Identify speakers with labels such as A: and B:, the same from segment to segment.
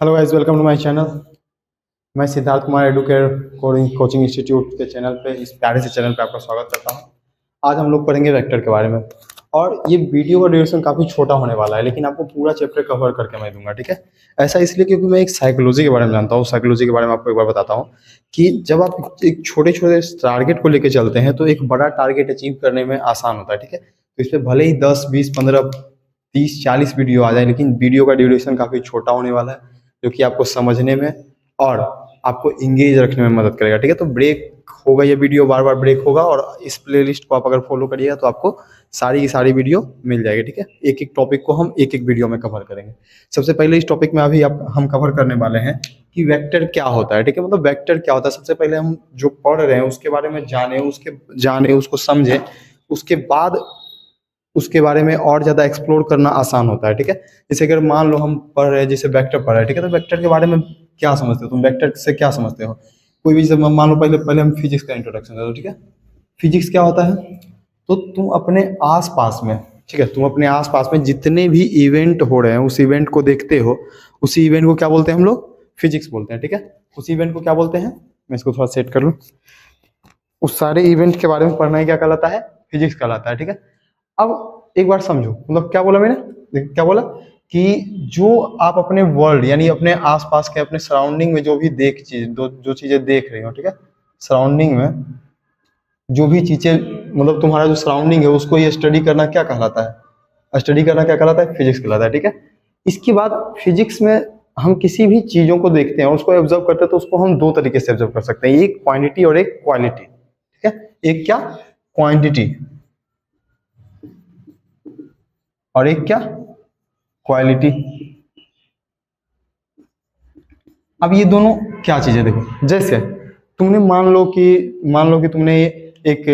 A: Hello guys, welcome to my channel. मैं Siddharth Kumar Educare coaching institute के channel पे, इस प्यारे से चैनल पे आपका स्वागत करता हूं। आज हम लोग पढ़ेंगे वेक्टर के बारे में। और ये वीडियो का ड्यूरेशन काफ़ी छोटा होने वाला है, लेकिन आपको पूरा चैप्टर कवर करके मैं दूंगा, ठीक है। ऐसा इसलिए क्योंकि मैं एक साइकोलॉजी के बारे में जानता हूँ। साइकोलॉजी के बारे में आपको एक बार बताता हूँ कि जब आप एक छोटे छोटे टारगेट को लेकर चलते हैं तो एक बड़ा टारगेट अचीव करने में आसान होता है, ठीक है। तो इस पर भले ही 10, 20, 15, 30, 40 वीडियो आ जाए, लेकिन वीडियो का ड्यूरेशन काफ़ी छोटा होने वाला है, जो कि आपको समझने में और आपको इंगेज रखने में मदद करेगा, ठीक है। तो ब्रेक होगा, ये वीडियो बार बार ब्रेक होगा, और इस प्लेलिस्ट को आप अगर फॉलो करिएगा तो आपको सारी की सारी वीडियो मिल जाएगी, ठीक है। एक एक टॉपिक को हम एक एक वीडियो में कवर करेंगे। सबसे पहले इस टॉपिक में अभी हम कवर करने वाले हैं कि वेक्टर क्या होता है, ठीक है। मतलब वेक्टर क्या होता है, सबसे पहले हम जो पढ़ रहे हैं उसके बारे में जाने उसको समझें। उसके बाद उसके बारे में और ज़्यादा एक्सप्लोर करना आसान होता है, ठीक है। जैसे अगर मान लो हम पढ़ रहे हैं, जैसे वेक्टर पढ़ रहे हैं, ठीक है, तो वेक्टर के बारे में क्या समझते हो तुम, वेक्टर से क्या समझते हो। कोई भी, जैसे मान लो पहले पहले हम फिजिक्स का इंट्रोडक्शन दे दो, ठीक है। फिजिक्स क्या होता है, तो तुम अपने आसपास में, ठीक है, तुम अपने आसपास में जितने भी इवेंट हो रहे हैं उस इवेंट को देखते हो। उसी इवेंट को क्या बोलते हैं हम लोग, फिजिक्स बोलते हैं, ठीक है। उस इवेंट को क्या बोलते हैं, मैं इसको थोड़ा सेट कर लूँ। उस सारे इवेंट के बारे में पढ़ना ही क्या कहलाता है, फिजिक्स कहलाता है, ठीक है। अब एक बार समझो, मतलब क्या बोला मैंने, क्या बोला कि जो आप अपने वर्ल्ड यानी अपने आसपास के, अपने सराउंडिंग में जो भी जो चीजें देख रही हो, ठीक है, सराउंडिंग में जो भी चीजें, मतलब तुम्हारा जो सराउंडिंग है उसको ये स्टडी करना क्या कहलाता है, स्टडी करना क्या कहलाता है, फिजिक्स कहलाता है, ठीक है। इसके बाद फिजिक्स में हम किसी भी चीजों को देखते हैं, उसको ऑब्जर्व करते हैं, तो उसको हम दो तरीके से ऑब्जर्व कर सकते हैं, एक क्वांटिटी और एक क्वालिटी, ठीक है। एक क्या, क्वांटिटी, और एक क्या, क्वालिटी। अब ये दोनों क्या चीजें, देखो, जैसे तुमने मान लो कि तुमने एक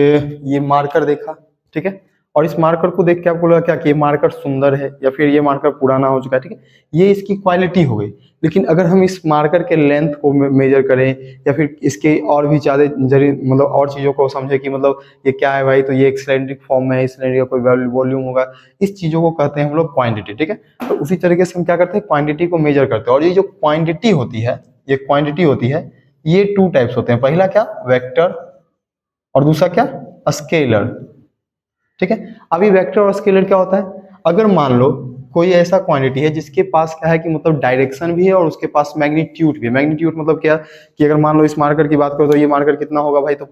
A: ये मार्कर देखा, ठीक है। और इस मार्कर को देख के आपको लगा क्या कि ये मार्कर सुंदर है, या फिर ये मार्कर पुराना हो चुका है, ठीक है। ये इसकी क्वालिटी हो गई। लेकिन अगर हम इस मार्कर के लेंथ को मेजर करें, या फिर इसके और भी ज्यादा मतलब और चीजों को समझे कि मतलब ये क्या है भाई, तो ये एक सिलेंड्रिक फॉर्म में है, इस सिलेंडर का कोई वॉल्यूम होगा, इस चीजों को कहते हैं हम लोग क्वांटिटी, ठीक है। तो उसी तरीके से हम क्या करते हैं, क्वांटिटी को मेजर करते हैं। और ये जो क्वांटिटी होती है, ये क्वांटिटी होती है, ये टू टाइप्स होते हैं। पहला क्या, वेक्टर, और दूसरा क्या, स्केलर, ठीक है। अभी वेक्टर और स्केलर क्या होता है, अगर मान लो कोई ऐसा क्वांटिटी है जिसके पास क्या है कि मतलब डायरेक्शन भी है और उसके पास मैग्नीट्यूड भी है। मैग्नीट्यूड मतलब क्या, कि अगर मान लो इस मार्कर की बात करो तो ये मार्कर कितना होगा भाई, तो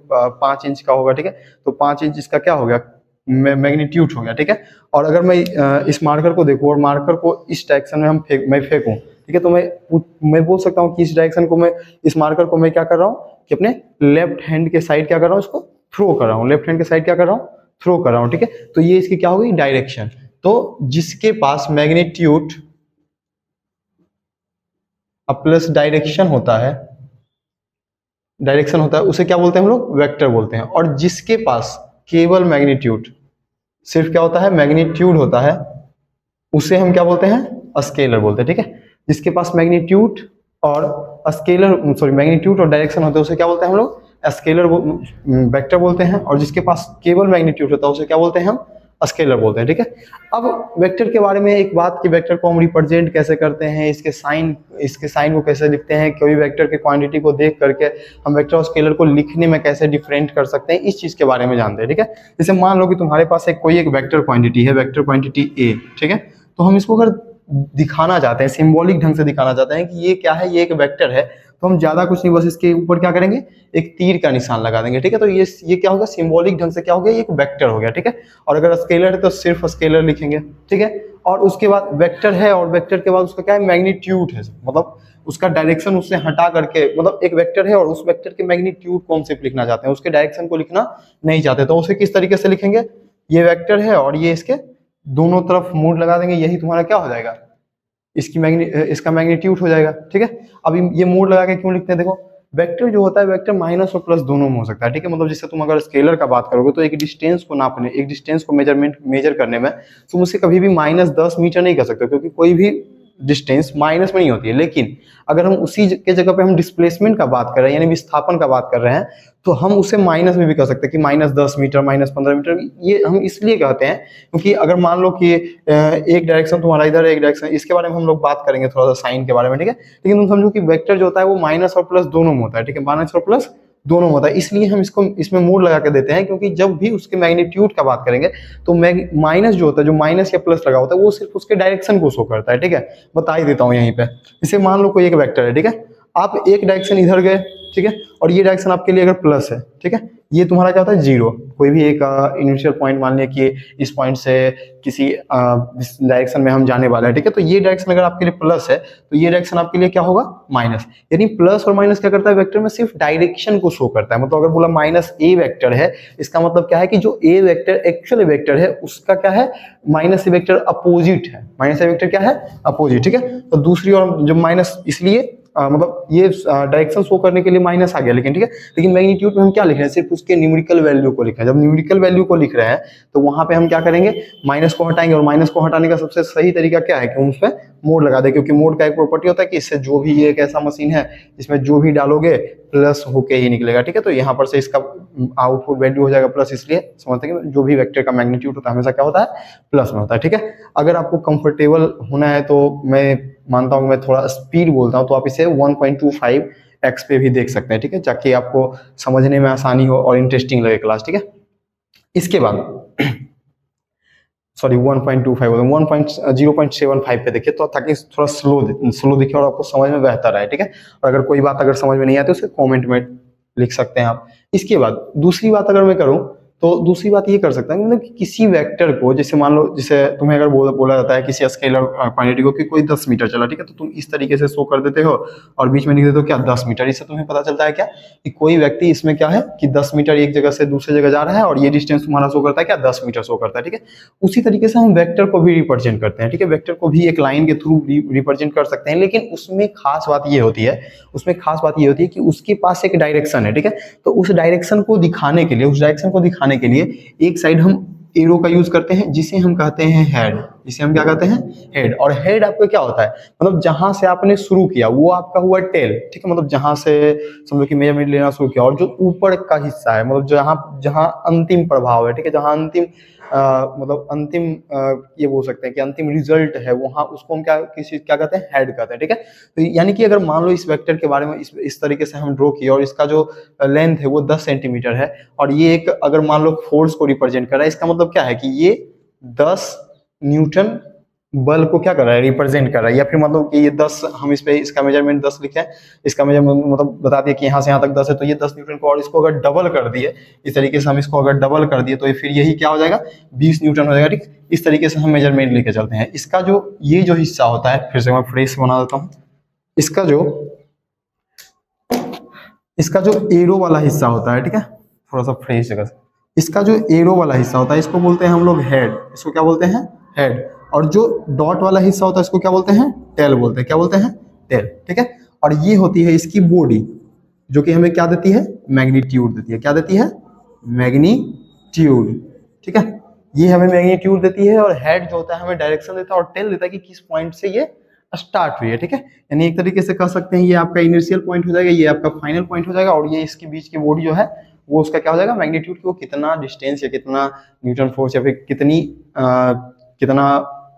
A: 5 इंच का होगा, ठीक है। तो 5 इंच इसका क्या हो गया, मैग्नीट्यूड हो गया, ठीक है। और अगर मैं इस मार्कर को देखूं और मार्कर को इस डायरेक्शन में मैं फेंकूं, ठीक है, तो मैं बोल सकता हूँ कि इस डायरेक्शन को मैं, इस मार्कर को मैं क्या कर रहा हूँ कि अपने लेफ्ट हैंड के साइड क्या कर रहा हूँ, इसको थ्रो कर रहा हूँ, लेफ्ट हैंड के साइड क्या कर रहा हूँ, थ्रो कर रहा हूँ, ठीक है। तो ये इसकी क्या होगी, डायरेक्शन। तो जिसके पास मैग्नीट्यूड प्लस डायरेक्शन होता है उसे क्या बोलते हैं हम लोग, वेक्टर बोलते हैं। और जिसके पास केवल मैग्नीट्यूड, सिर्फ क्या होता है, मैग्नीट्यूड होता है, उसे हम क्या बोलते हैं, स्केलर बोलते हैं, ठीक है। जिसके पास मैग्नीट्यूड और मैग्नीट्यूड और डायरेक्शन होते हैं उसे क्या बोलते हैं हम लोग, स्केलर वेक्टर बोलते हैं। और जिसके पास केवल मैग्नीट्यूड होता है उसे क्या बोलते हैं, हम स्केलर बोलते हैं, ठीक है। अब वेक्टर के बारे में एक बात कि वेक्टर को हम रिप्रेजेंट कैसे करते हैं, इसके साइन को कैसे लिखते हैं, कोई वेक्टर के क्वांटिटी को देख करके हम वेक्टर और स्केलर को लिखने में कैसे डिफरेंट कर सकते हैं, इस चीज के बारे में जानते हैं, ठीक है। जैसे मान लो कि तुम्हारे पास कोई एक वेक्टर क्वांटिटी है, वेक्टर क्वांटिटी ए, ठीक है। तो हम इसको अगर दिखाना चाहते हैं, सिंबॉलिक ढंग से दिखाना चाहते हैं कि ये क्या है, ये एक वेक्टर है, तो हम ज्यादा कुछ नहीं, बस इसके ऊपर क्या करेंगे, एक तीर का निशान लगा देंगे, ठीक है। तो ये क्या होगा, सिंबॉलिक ढंग से क्या हो गया, एक वेक्टर हो गया, ठीक है। और अगर स्केलर है तो सिर्फ स्केलर लिखेंगे, ठीक है। और उसके बाद वेक्टर है, और वेक्टर के बाद उसका क्या है, मैग्नीट्यूड है, मतलब उसका डायरेक्शन उससे हटा करके, मतलब एक वेक्टर है और उस वेक्टर के मैग्नीट्यूड को हम सिर्फ लिखना चाहते हैं, उसके डायरेक्शन को लिखना नहीं चाहते, तो उसे किस तरीके से लिखेंगे, ये वेक्टर है और ये इसके दोनों तरफ मोड़ लगा देंगे, यही तुम्हारा क्या हो जाएगा, इसका मैग्नीट्यूड हो जाएगा, ठीक है। अब ये मोड लगा के क्यों लिखते हैं, देखो वेक्टर जो होता है, वेक्टर माइनस और प्लस दोनों में हो सकता है, ठीक है। मतलब जैसे तुम अगर स्केलर का बात करोगे तो एक डिस्टेंस को मेजर करने में तुम उसे कभी भी -10 मीटर नहीं कर सकते, क्योंकि कोई भी डिस्टेंस माइनस में नहीं होती है, लेकिन अगर हम उसी के जगह पे हम डिस्प्लेसमेंट का बात कर रहे हैं यानी विस्थापन का बात कर रहे हैं तो हम उसे माइनस में भी कर सकते हैं कि -10 मीटर -15 मीटर। ये हम इसलिए कहते हैं क्योंकि अगर मान लो कि एक डायरेक्शन तुम्हारा इधर है, एक डायरेक्शन, इसके बारे में हम लोग बात करेंगे थोड़ा सा साइन के बारे में, ठीक है। लेकिन तुम समझो कि वेक्टर जो होता है वो माइनस और प्लस दोनों में होता है, ठीक है, माइनस और प्लस दोनों में होता है। इसलिए हम इसको इसमें मोड लगा के देते हैं क्योंकि जब भी उसके मैग्नीट्यूड का बात करेंगे तो माइनस जो होता है, जो माइनस या प्लस लगा होता है, वो सिर्फ उसके डायरेक्शन को शो करता है, ठीक है। बता ही देता हूँ यहीं पे। इसे मान लो कोई एक वेक्टर है, ठीक है, आप एक डायरेक्शन इधर गए, ठीक है, और ये डायरेक्शन आपके लिए अगर प्लस है, ठीक है, ये तुम्हारा क्या होता है 0। कोई भी एक इनिशियल पॉइंट मान लिया कि इस पॉइंट से किसी डायरेक्शन में हम जाने वाले हैं, ठीक है, तो ये डायरेक्शन अगर आपके लिए प्लस है तो ये डायरेक्शन आपके लिए क्या होगा माइनस। यानी प्लस और माइनस क्या करता है वेक्टर में, सिर्फ डायरेक्शन को शो करता है। मतलब अगर बोला -a वेक्टर है, इसका मतलब क्या है कि जो a वेक्टर एक्चुअल वेक्टर है उसका क्या है, -a वेक्टर अपोजिट है। -a वेक्टर क्या है, अपोजिट, ठीक है। तो दूसरी ओर जब माइनस, इसलिए मतलब ये डायरेक्शन शो करने के लिए माइनस आ गया, लेकिन ठीक है। लेकिन मैग्नीट्यूड में हम क्या लिख रहे हैं, सिर्फ उसके न्यूमेरिकल वैल्यू को लिख रहे हैं। जब न्यूमेरिकल वैल्यू को लिख रहे हैं तो वहां पे हम क्या करेंगे, माइनस को हटाएंगे, और माइनस को हटाने का सबसे सही तरीका क्या है कि हम उस पर मोड लगा दे, क्योंकि मोड का एक प्रॉपर्टी होता है कि इससे जो भी, ये एक ऐसा मशीन है इसमें जो भी डालोगे प्लस होके ही निकलेगा, ठीक है। तो यहाँ पर से इसका आउटपुट वैल्यू हो जाएगा प्लस, इसलिए समझते हैं कि जो भी वेक्टर का मैग्नीट्यूड होता है हमेशा क्या होता है, प्लस में होता है, ठीक है। अगर आपको कंफर्टेबल होना है तो मैं मानता हूँ मैं थोड़ा स्पीड बोलता हूँ, तो आप इसे 1.25x पे भी देख सकते हैं, ठीक है, ताकि आपको समझने में आसानी हो और इंटरेस्टिंग लगे क्लास, ठीक है। इसके बाद सॉरी 1.25 0.75 पे देखिए, तो ताकि थोड़ा स्लो दिखे और आपको समझ में बेहतर आए, ठीक है। और अगर कोई बात अगर समझ में नहीं आती तो उसे कमेंट में लिख सकते हैं आप। इसके बाद दूसरी बात अगर मैं करूं तो दूसरी बात ये कर सकता है, मतलब कि किसी वेक्टर को, जैसे मान लो, जैसे तुम्हें अगर बोला जाता है किसी स्केलर क्वांटिटी को कि कोई 10 मीटर चला, ठीक है, तो तुम इस तरीके से शो कर देते हो और बीच में लिख देते हो क्या 10 मीटर। इससे तुम्हें पता चलता है क्या कि कोई व्यक्ति इसमें क्या है कि 10 मीटर एक जगह से दूसरी जगह जा रहा है, और ये डिस्टेंस तुम्हारा शो करता है क्या 10 मीटर शो करता है, ठीक है। उसी तरीके से हम वेक्टर को भी रिप्रेजेंट करते हैं, ठीक है। वेक्टर को भी एक लाइन के थ्रू रिप्रेजेंट कर सकते हैं, लेकिन उसमें खास बात ये होती है, कि उसके पास एक डायरेक्शन है, ठीक है। तो उस डायरेक्शन को दिखाने के लिए एक साइड हम एरो का यूज करते हैं जिसे हम कहते हैं हेड, जिसे हम क्या कहते हैं हेड। और हेड आपका क्या होता है, मतलब जहां से आपने शुरू किया वो आपका हुआ टेल, ठीक है। मतलब जहां से समझो कि मेजरमेंट लेना शुरू किया, और जो ऊपर का हिस्सा है, मतलब जहां अंतिम प्रभाव है, ठीक है, जहां अंतिम मतलब अंतिम ये बोल सकते हैं कि अंतिम रिजल्ट है, वहां उसको हम क्या कहते हैं हेड कहते हैं, ठीक है। तो यानी कि अगर मान लो इस वेक्टर के बारे में इस तरीके से हम ड्रॉ किए और इसका जो लेंथ है वो 10 सेंटीमीटर है, और ये एक अगर मान लो फोर्स को रिप्रेजेंट कर रहा है, इसका मतलब क्या है कि ये 10 न्यूटन बल को क्या कर रहा है, रिप्रेजेंट कर रहा है। या फिर मतलब कि ये 10, हम इस पे इसका मेजरमेंट 10 लिखे हैं, इसका मेजरमेंट मतलब बता दिया कि यहाँ से यहाँ तक 10 है, तो ये 10 न्यूटन को, और इसको अगर डबल कर दिए, इस तरीके से हम इसको अगर डबल कर दिए तो फिर यही क्या हो जाएगा 20 न्यूटन हो जाएगा, ठीक। इस तरीके से हम मेजरमेंट लेके चलते हैं। इसका जो ये जो हिस्सा होता है, फिर से मैं फ्रेश बना देता हूँ, इसका जो एरो वाला हिस्सा होता है, ठीक है, थोड़ा सा फ्रेश जगह से, इसका जो एरो वाला हिस्सा होता है इसको बोलते हैं हम लोग हेड। इसको क्या बोलते हैं, हेड। और जो डॉट वाला हिस्सा होता है इसको क्या बोलते हैं, टेल बोलते हैं। क्या बोलते हैं, टेल, ठीक है। और ये होती है इसकी बॉडी, जो कि हमें क्या देती है, मैग्नीट्यूड देती है। क्या देती है, मैग्नीट्यूड, ठीक है। ये हमें मैग्नीट्यूड देती है, और हेड जो होता है हमें डायरेक्शन देता है, और टेल देता है कि किस पॉइंट से ये स्टार्ट हुई है, ठीक है। यानी एक तरीके से कह सकते हैं ये आपका इनिशियल पॉइंट हो जाएगा, ये आपका फाइनल पॉइंट हो जाएगा, और ये इसके बीच की बॉडी जो है वो उसका क्या हो जाएगा, मैग्नीट्यूड, की वो कितना डिस्टेंस या कितना न्यूटन फोर्स या फिर कितना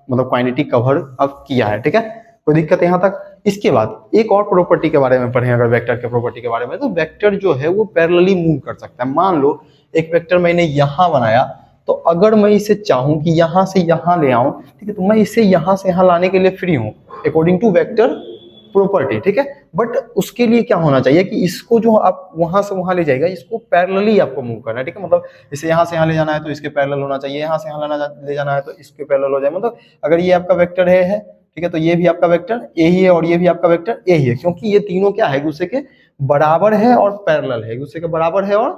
A: मतलब क्वांटिटी कवर अब किया है, ठीक है। कोई दिक्कत यहाँ तक। इसके बाद एक और प्रॉपर्टी के बारे में पढ़ें, अगर वेक्टर के प्रॉपर्टी के बारे में, तो वेक्टर जो है वो पैरेलली मूव कर सकता है। मान लो एक वेक्टर मैंने यहाँ बनाया, तो अगर मैं इसे चाहूं कि यहाँ से यहाँ ले आऊं, ठीक है, तो मैं इसे यहाँ से यहाँ लाने के लिए फ्री हूँ अकॉर्डिंग टू वेक्टर प्रॉपर्टी, ठीक है। बट उसके लिए क्या होना चाहिए कि इसको जो आप वहां से वहां ले जाएगा, इसको पैरेलली आपको मूव करना है, ठीक है। मतलब इसे यहाँ से यहाँ ले जाना है तो इसके पैरेलल होना चाहिए, यहाँ से यहाँ ले जाना है तो इसके पैरेलल हो जाए। मतलब अगर ये आपका वेक्टर है, ठीक है, तो ये भी आपका वेक्टर ए ही है, और ये भी आपका वेक्टर ए ही है, क्योंकि ये तीनों क्या है, एक दूसरे के बराबर है और पैरेलल है, एक दूसरे के बराबर है और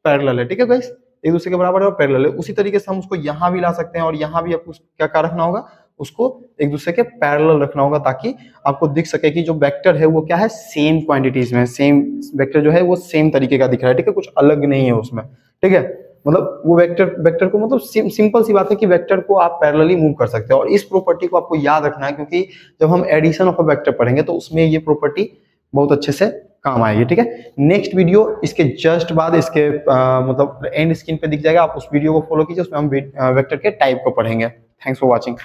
A: पैरेलल है, ठीक है गाइस, एक दूसरे के बराबर है और पैरेलल है। उसी तरीके से हम उसको यहाँ भी ला सकते हैं, और यहाँ भी आपको क्या रखना होगा, उसको एक दूसरे के पैरेलल रखना होगा, ताकि आपको दिख सके कि जो वेक्टर है वो क्या है, सेम क्वांटिटीज में, सेम वेक्टर जो है वो सेम तरीके का दिख रहा है, ठीक है, कुछ अलग नहीं है उसमें, ठीक है। मतलब वो वेक्टर को मतलब सिंपल सी बात है कि वेक्टर को आप पैरेलली मूव कर सकते हो, और इस प्रॉपर्टी को आपको याद रखना है, क्योंकि जब हम एडिशन ऑफ अ वेक्टर पढ़ेंगे तो उसमें ये प्रॉपर्टी बहुत अच्छे से काम आएगी, ठीक है। नेक्स्ट वीडियो इसके जस्ट बाद इसके मतलब एंड स्क्रीन पे दिख जाएगा, आप उस वीडियो को फॉलो कीजिए, उसमें हम वेक्टर के टाइप को पढ़ेंगे। Thanks for watching.